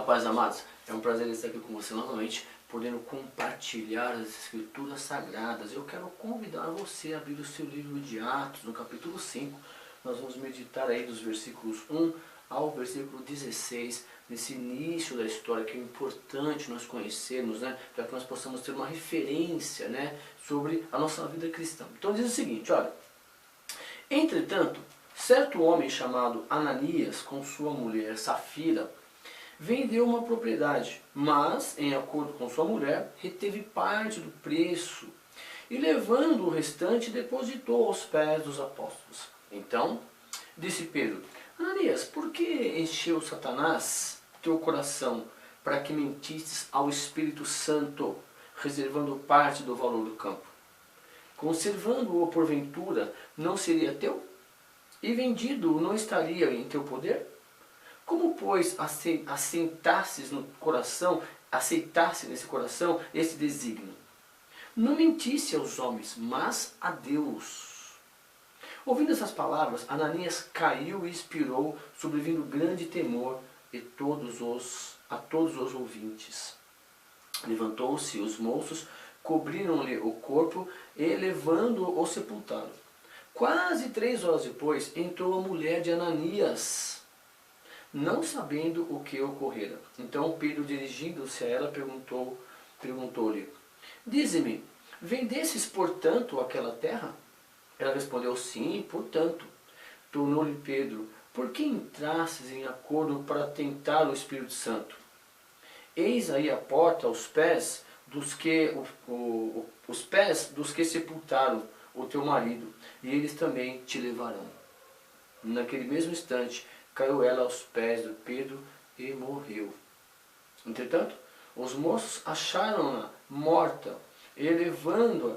Rapaz, amados, é um prazer estar aqui com você novamente, podendo compartilhar as Escrituras Sagradas. Eu quero convidar você a abrir o seu livro de Atos, no capítulo 5. Nós vamos meditar aí dos versículos 1 ao versículo 16, nesse início da história, que é importante nós conhecermos, né, para que nós possamos ter uma referência, né, sobre a nossa vida cristã. Então diz o seguinte, olha: entretanto, certo homem chamado Ananias, com sua mulher Safira, vendeu uma propriedade, mas, em acordo com sua mulher, reteve parte do preço e, levando o restante, depositou aos pés dos apóstolos. Então, disse Pedro: Ananias, por que encheu Satanás teu coração para que mentisses ao Espírito Santo, reservando parte do valor do campo? Conservando-o porventura, não seria teu? E vendido, não estaria em teu poder? Como, pois, aceitasse nesse coração esse desígnio? Não mentisse aos homens, mas a Deus. Ouvindo essas palavras, Ananias caiu e expirou, sobrevindo grande temor a todos os ouvintes. Levantou-se os moços, cobriram-lhe o corpo e, levando-o, sepultaram. Quase 3 horas depois, entrou a mulher de Ananias, não sabendo o que ocorrera. Então Pedro, dirigindo-se a ela, perguntou-lhe: Dize-me, vendesses, portanto, aquela terra? Ela respondeu: Sim, portanto. Tornou-lhe Pedro: Por que entrastes em acordo para tentar o Espírito Santo? Eis aí a porta aos pés dos que sepultaram o teu marido, e eles também te levarão. Naquele mesmo instante, caiu ela aos pés de Pedro e morreu. Entretanto, os moços acharam-na morta, e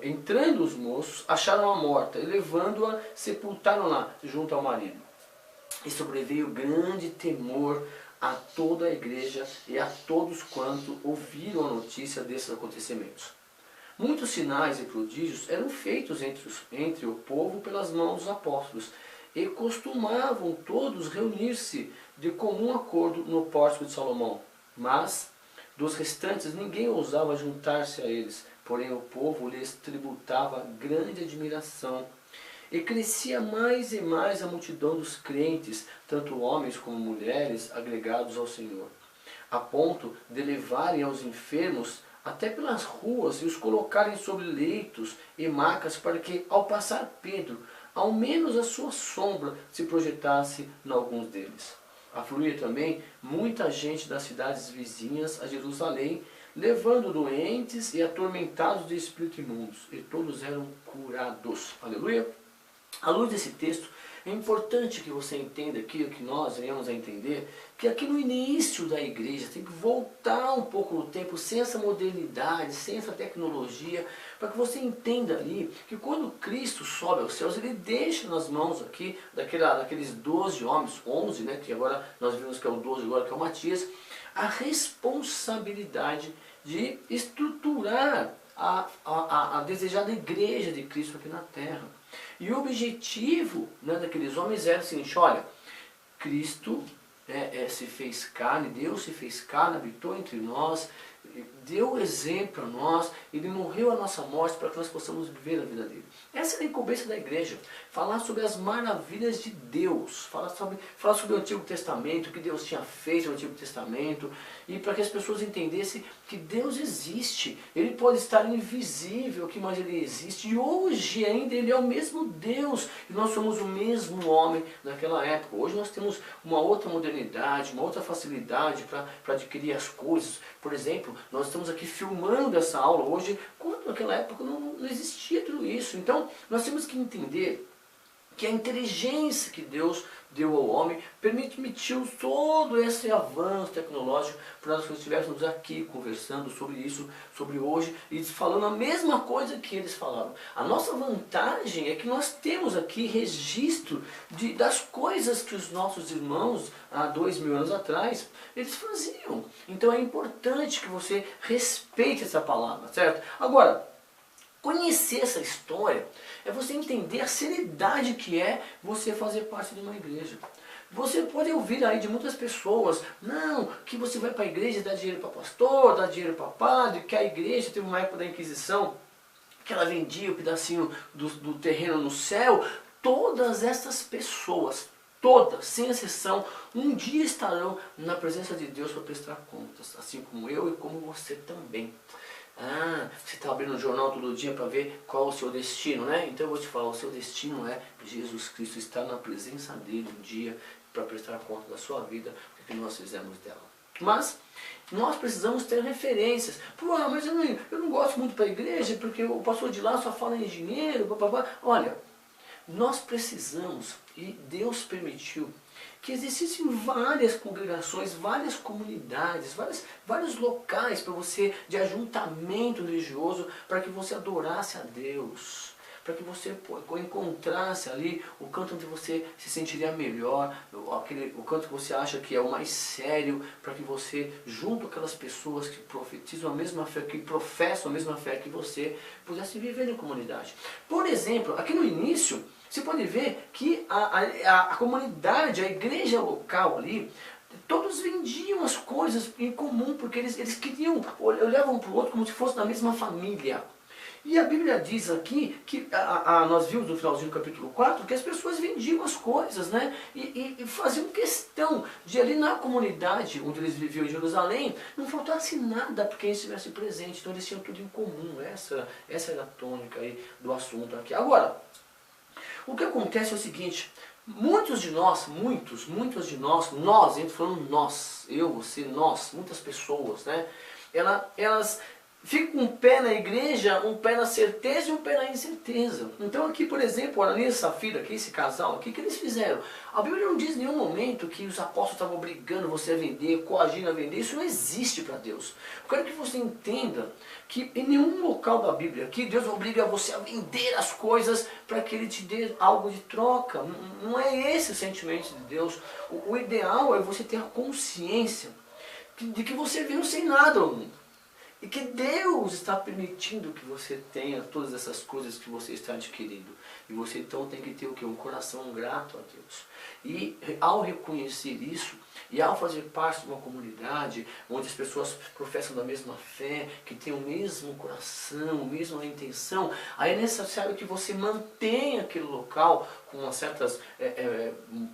entrando os moços, acharam-a morta, e levando-a, sepultaram-na junto ao marido. E sobreveio grande temor a toda a igreja e a todos quanto ouviram a notícia desses acontecimentos. Muitos sinais e prodígios eram feitos entre o povo pelas mãos dos apóstolos, e costumavam todos reunir-se de comum acordo no pórtico de Salomão. Mas dos restantes ninguém ousava juntar-se a eles, porém o povo lhes tributava grande admiração. E crescia mais e mais a multidão dos crentes, tanto homens como mulheres, agregados ao Senhor, a ponto de levarem aos enfermos até pelas ruas e os colocarem sobre leitos e macas, para que, ao passar Pedro, ao menos a sua sombra se projetasse em alguns deles. Afluía também muita gente das cidades vizinhas a Jerusalém, levando doentes e atormentados de espíritos imundos, e todos eram curados. Aleluia! À luz desse texto, é importante que você entenda aqui, o que nós venhamos a entender, que aqui no início da igreja tem que voltar um pouco no tempo, sem essa modernidade, sem essa tecnologia, para que você entenda ali que quando Cristo sobe aos céus, ele deixa nas mãos aqui daqueles 12 homens, 11, né, que agora nós vimos que é o 12 agora, que é o Matias, a responsabilidade de estruturar a desejada igreja de Cristo aqui na terra. E o objetivo, né, daqueles homens era o seguinte: olha, Cristo se fez carne, Deus se fez carne, habitou entre nós, deu exemplo a nós, Ele morreu a nossa morte para que nós possamos viver a vida dele. Essa é a incumbência da igreja, falar sobre as maravilhas de Deus, falar sobre o Antigo Testamento, o que Deus tinha feito no Antigo Testamento, e para que as pessoas entendessem que Deus existe, Ele pode estar invisível, mas Ele existe, e hoje ainda Ele é o mesmo Deus, e nós somos o mesmo homem naquela época. Hoje nós temos uma outra modernidade, uma outra facilidade para adquirir as coisas. Por exemplo, nós estamos aqui filmando essa aula hoje, quando naquela época não existia tudo isso. Então, nós temos que entender que a inteligência que Deus deu ao homem permitiu todo esse avanço tecnológico para nós estivéssemos aqui conversando sobre isso, sobre hoje, e falando a mesma coisa que eles falaram. A nossa vantagem é que nós temos aqui registro das coisas que os nossos irmãos, há 2000 anos atrás, eles faziam. Então é importante que você respeite essa palavra, certo? Agora, conhecer essa história é você entender a seriedade que é você fazer parte de uma igreja. Você pode ouvir aí de muitas pessoas, não, que você vai para a igreja e dá dinheiro para pastor, dá dinheiro para padre, que a igreja teve uma época da Inquisição, que ela vendia um pedacinho do terreno no céu. Todas essas pessoas, todas, sem exceção, um dia estarão na presença de Deus para prestar contas, assim como eu e como você também. Ah, você está abrindo o jornal todo dia para ver qual é o seu destino, né? Então eu vou te falar, o seu destino é Jesus Cristo, estar na presença dele um dia para prestar conta da sua vida, o que nós fizemos dela. Mas nós precisamos ter referências. Pô, mas eu não gosto muito para a igreja, porque o pastor de lá só fala em dinheiro, papapá. Olha, nós precisamos, e Deus permitiu, que existissem várias congregações, várias comunidades, vários locais para você, de ajuntamento religioso, para que você adorasse a Deus, para que você encontrasse ali o canto onde você se sentiria melhor, o canto que você acha que é o mais sério, para que você, junto com aquelas pessoas que profetizam a mesma fé, que professam a mesma fé que você, pudesse viver em comunidade. Por exemplo, aqui no início, você pode ver que a comunidade, a igreja local ali, todos vendiam as coisas em comum, porque eles queriam, olhavam para o outro como se fosse da mesma família. E a Bíblia diz aqui, que nós vimos no finalzinho do capítulo 4, que as pessoas vendiam as coisas, né? E faziam questão de ali na comunidade onde eles viviam em Jerusalém, não faltasse nada para quem estivesse presente. Então eles tinham tudo em comum. Essa era a tônica aí do assunto aqui. Agora, o que acontece é o seguinte: muitos de nós, nós, gente falando nós, eu, você, nós, muitas pessoas, né? Elas ficam um pé na igreja, um pé na certeza e um pé na incerteza. Então aqui, por exemplo, Ananias e Safira, aqui, esse casal aqui, o que eles fizeram? A Bíblia não diz em nenhum momento que os apóstolos estavam obrigando você a vender, coagindo a vender. Isso não existe para Deus. Eu quero que você entenda que em nenhum local da Bíblia que Deus obriga você a vender as coisas para que Ele te dê algo de troca. Não é esse o sentimento de Deus. O ideal é você ter a consciência de que você veio sem nada ao mundo. E que Deus está permitindo que você tenha todas essas coisas que você está adquirindo. E você então tem que ter o quê? Um coração grato a Deus. E ao reconhecer isso, e ao fazer parte de uma comunidade onde as pessoas professam da mesma fé, que tem o mesmo coração, a mesma intenção, aí é necessário que você mantenha aquele local com umas certas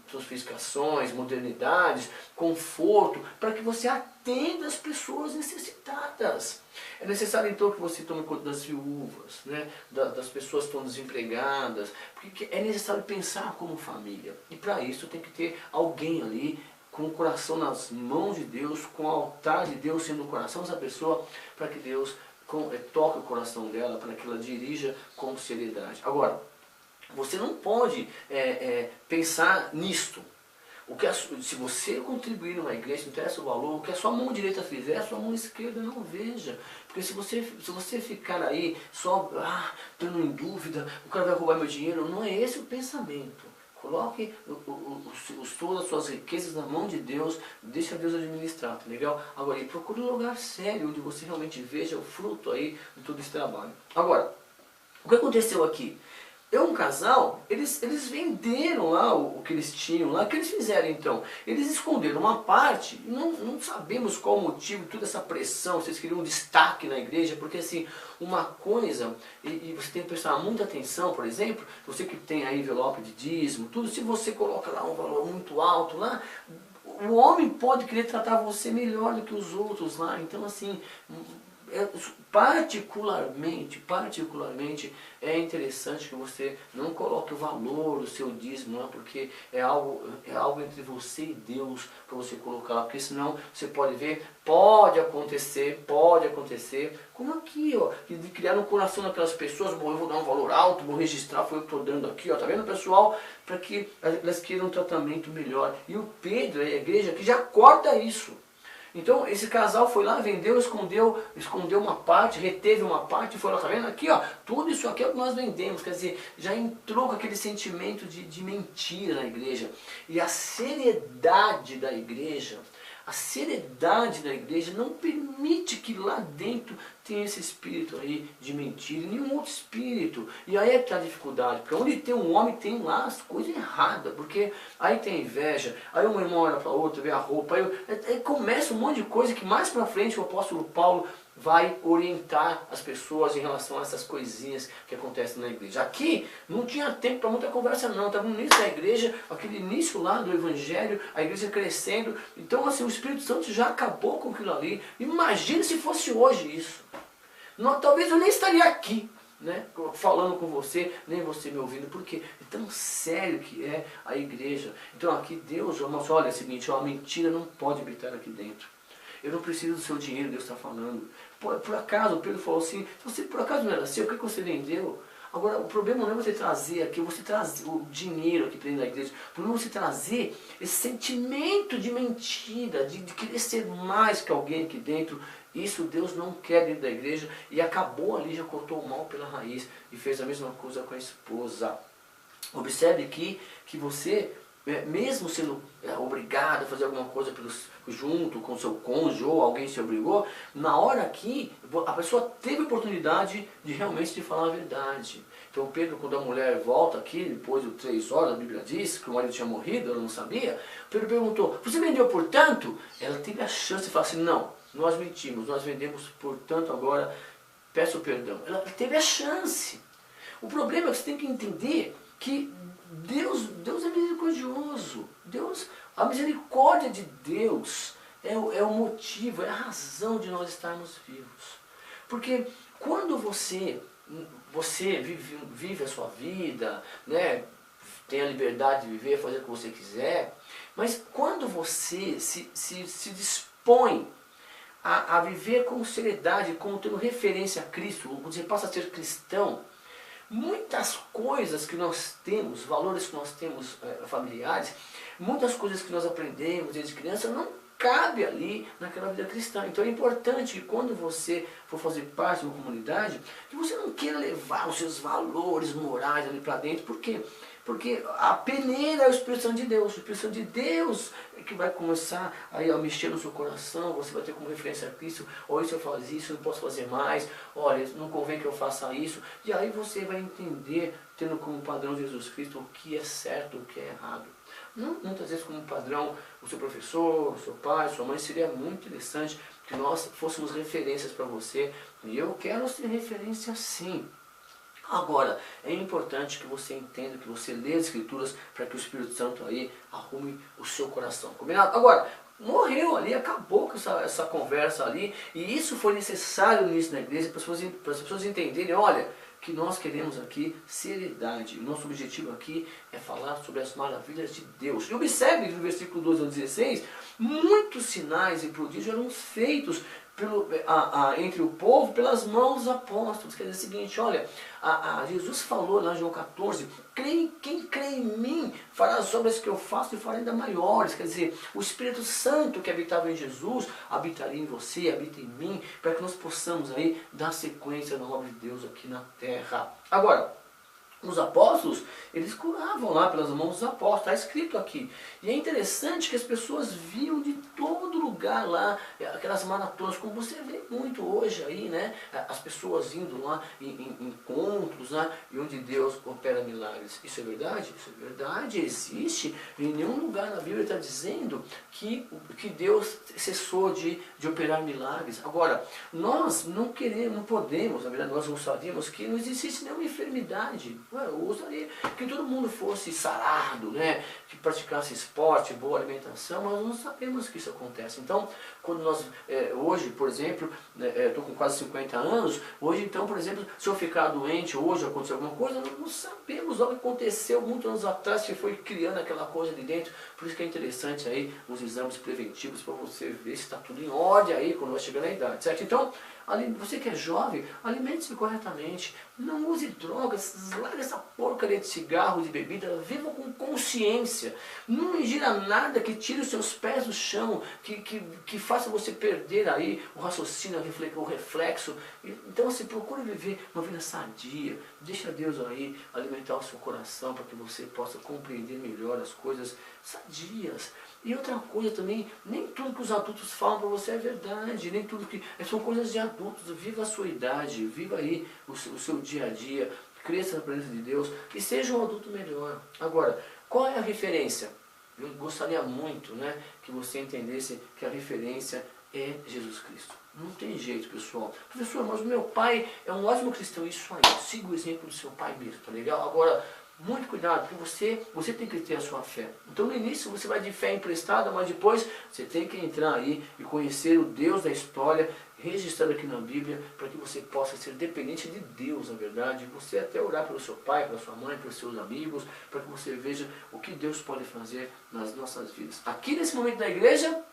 sofisticações, modernidades, conforto, para que você atenda as pessoas necessitadas. É necessário então que você tome conta das viúvas, né? das pessoas que estão desempregadas, porque é necessário pensar como família. E para isso tem que ter alguém ali com o coração nas mãos de Deus, com o altar de Deus sendo o coração dessa pessoa, para que Deus toque o coração dela, para que ela dirija com seriedade. Agora, você não pode pensar nisto. Se você contribuir numa igreja, não interessa o valor, o que a sua mão direita fizer, a sua mão esquerda não veja. Porque se você ficar aí só estando em dúvida, o cara vai roubar meu dinheiro, não é esse o pensamento. Coloque todas as suas riquezas na mão de Deus, deixa Deus administrar, tá legal? Agora, procure um lugar sério, onde você realmente veja o fruto aí de todo esse trabalho. Agora, o que aconteceu aqui? Um casal, eles venderam lá o que eles tinham lá. O que eles fizeram então? Eles esconderam uma parte, não sabemos qual o motivo, toda essa pressão, vocês queriam um destaque na igreja, porque assim, uma coisa, e você tem que prestar muita atenção, por exemplo, você que tem aí envelope de dízimo, tudo, se você coloca lá um valor muito alto lá, o homem pode querer tratar você melhor do que os outros lá, então assim, particularmente é interessante que você não coloque o valor do seu dízimo lá, porque é algo entre você e Deus para você colocar lá, porque senão você pode ver, pode acontecer, como aqui, ó, de criar no coração daquelas pessoas, bom, eu vou dar um valor alto, vou registrar, foi eu que estou dando aqui, ó, tá vendo, pessoal? Para que elas queiram um tratamento melhor. E o Pedro, a igreja, que já corta isso. Então esse casal foi lá, vendeu, escondeu uma parte, reteve uma parte e foi lá, tá vendo aqui, ó, tudo isso aqui é o que nós vendemos, quer dizer, já entrou com aquele sentimento de mentira na igreja. E a seriedade da igreja não permite que lá dentro tem esse espírito aí de mentira, nenhum outro espírito. E aí é que está a dificuldade, porque onde tem um homem tem lá as coisas erradas, porque aí tem inveja, aí uma irmã olha para outra, vê a roupa, aí começa um monte de coisa que mais para frente o apóstolo Paulo vai orientar as pessoas em relação a essas coisinhas que acontecem na igreja. Aqui não tinha tempo para muita conversa não, estava no início da igreja, aquele início lá do evangelho, a igreja crescendo, então assim, o Espírito Santo já acabou com aquilo ali. Imagine se fosse hoje isso. Não, talvez eu nem estaria aqui, né, falando com você, nem você me ouvindo, porque é tão sério que é a igreja. Então aqui Deus mostra, olha, é o seguinte, a mentira não pode habitar aqui dentro. Eu não preciso do seu dinheiro, Deus está falando. Por acaso, o Pedro falou assim, se você por acaso não era seu, o que você vendeu? Agora, o problema não é você trazer aqui, você trazer o dinheiro aqui dentro da igreja. O problema é você trazer esse sentimento de mentira, de querer ser mais que alguém aqui dentro. Isso Deus não quer dentro da igreja. E acabou ali, já cortou o mal pela raiz e fez a mesma coisa com a esposa. Observe aqui que você, mesmo sendo obrigado a fazer alguma coisa junto com seu cônjuge ou alguém se obrigou, na hora aqui a pessoa teve a oportunidade de realmente te falar a verdade. Então Pedro, quando a mulher volta aqui, depois de 3 horas, a Bíblia diz que o marido tinha morrido, ela não sabia, Pedro perguntou, você vendeu por tanto? Ela teve a chance de falar assim, não, nós mentimos, nós vendemos por tanto, agora peço perdão. Ela teve a chance. O problema é que você tem que entender que Deus é misericordioso. A misericórdia de Deus é o motivo, é a razão de nós estarmos vivos. Porque quando você vive a sua vida, né, tem a liberdade de viver, fazer o que você quiser, mas quando você se dispõe a viver com seriedade, como tendo referência a Cristo, quando você passa a ser cristão, muitas coisas que nós temos, valores que nós temos familiares, muitas coisas que nós aprendemos desde criança, não cabe ali naquela vida cristã. Então é importante que quando você for fazer parte de uma comunidade, que você não queira levar os seus valores morais ali para dentro. Por quê? Porque a peneira é o Espírito Santo de Deus. O Espírito Santo de Deus é que vai começar a mexer no seu coração. Você vai ter como referência a Cristo. Ou isso eu faço isso, eu não posso fazer mais. Olha, não convém que eu faça isso. E aí você vai entender, tendo como padrão Jesus Cristo, o que é certo, o que é errado. Não, muitas vezes como padrão o seu professor, o seu pai, sua mãe. Seria muito interessante que nós fôssemos referências para você. E eu quero ser referência sim. Agora, é importante que você entenda, que você lê as Escrituras para que o Espírito Santo aí arrume o seu coração. Combinado? Agora, morreu ali, acabou com essa conversa ali, e isso foi necessário no início da igreja para as pessoas entenderem, olha, que nós queremos aqui seriedade. O nosso objetivo aqui é falar sobre as maravilhas de Deus. E observe no versículo 12 ao 16, muitos sinais e prodígios eram feitos entre o povo pelas mãos dos apóstolos. Quer dizer o seguinte, olha, Jesus falou lá em João 14, quem crê em mim fará as obras que eu faço e fará ainda maiores. Quer dizer, o Espírito Santo que habitava em Jesus habitaria em você, habita em mim, para que nós possamos aí dar sequência na obra de Deus aqui na terra. Agora, os apóstolos, eles curavam lá pelas mãos dos apóstolos, está escrito aqui. E é interessante que as pessoas viam de todo lugar lá, aquelas maratonas, como você vê muito hoje aí, né? As pessoas indo lá em encontros, né? E onde Deus opera milagres. Isso é verdade? Isso é verdade, existe. Em nenhum lugar na Bíblia está dizendo que Deus cessou de operar milagres. Agora, nós não queremos, não podemos, na verdade nós gostaríamos que não existisse nenhuma enfermidade. Eu gostaria que todo mundo fosse sarado, né? Que praticasse esporte, boa alimentação, mas não sabemos que isso acontece. Então, quando nós, hoje, por exemplo, estou com quase 50 anos, hoje então, por exemplo, se eu ficar doente, hoje acontecer alguma coisa, nós não sabemos o que aconteceu muitos anos atrás, que foi criando aquela coisa de dentro. Por isso que é interessante aí os exames preventivos, para você ver se está tudo em ordem aí, quando vai chegar na idade, certo? Então, você que é jovem, alimente-se corretamente, não use drogas, larga essa porcaria de cigarro, de bebida, viva com consciência, não ingira nada que tire os seus pés do chão, que faça você perder aí o raciocínio, o reflexo. Então assim, procure viver uma vida sadia, deixa Deus aí alimentar o seu coração para que você possa compreender melhor as coisas sadias. E outra coisa também, nem tudo que os adultos falam para você é verdade, nem tudo que... São coisas de adultos, viva a sua idade, viva aí o seu dia a dia, cresça na presença de Deus e seja um adulto melhor. Agora, qual é a referência? Eu gostaria muito, né, que você entendesse que a referência é Jesus Cristo. Não tem jeito, pessoal. Professor, mas o meu pai é um ótimo cristão. Isso aí, siga o exemplo do seu pai mesmo, tá legal? Agora, muito cuidado, porque você tem que ter a sua fé. Então no início você vai de fé emprestada, mas depois você tem que entrar aí e conhecer o Deus da história, registrado aqui na Bíblia, para que você possa ser dependente de Deus, na verdade. Você até orar pelo seu pai, pela sua mãe, pelos seus amigos, para que você veja o que Deus pode fazer nas nossas vidas. Aqui nesse momento da igreja,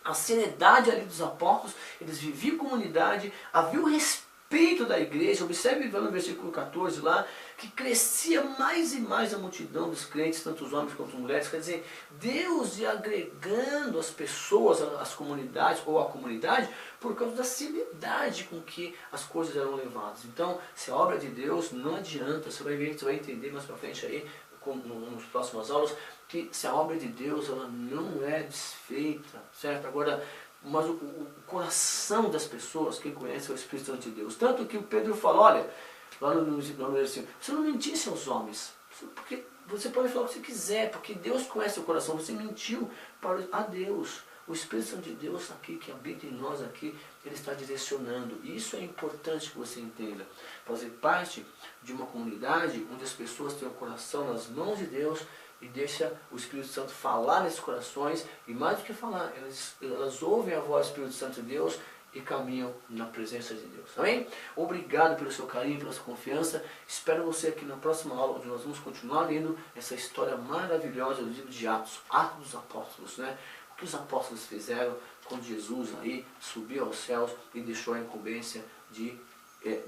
a seriedade ali dos apóstolos, eles viviam comunidade, havia o respeito da igreja. Observe no versículo 14 lá, que crescia mais e mais a multidão dos crentes, tanto os homens quanto as mulheres. Quer dizer, Deus ia agregando as pessoas, as comunidades, ou a comunidade, por causa da seriedade com que as coisas eram levadas. Então, se a obra de Deus, não adianta, você vai ver, você vai entender mais pra frente aí, nas próximas aulas, que se a obra de Deus ela não é desfeita, certo? Agora, mas o coração das pessoas, quem conhece é o Espírito Santo de Deus. Tanto que o Pedro fala, olha, lá no versículo, você não mentisse aos homens, porque você pode falar o que você quiser, porque Deus conhece o coração, você mentiu a Deus. O Espírito Santo de Deus aqui, que habita em nós aqui, ele está direcionando. E isso é importante que você entenda. Fazer parte de uma comunidade onde as pessoas têm o coração nas mãos de Deus e deixa o Espírito Santo falar nesses corações. E mais do que falar, elas ouvem a voz do Espírito Santo de Deus e caminham na presença de Deus. Amém? Obrigado pelo seu carinho, pela sua confiança. Espero você aqui na próxima aula, onde nós vamos continuar lendo essa história maravilhosa do livro de Atos, Atos dos Apóstolos, né? O que os apóstolos fizeram quando Jesus aí subiu aos céus e deixou a incumbência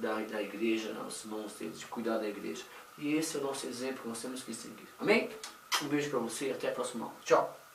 da igreja nas mãos deles, de cuidar da igreja. E esse é o nosso exemplo que nós temos que seguir. Amém? Um beijo para você e até a próxima aula. Tchau!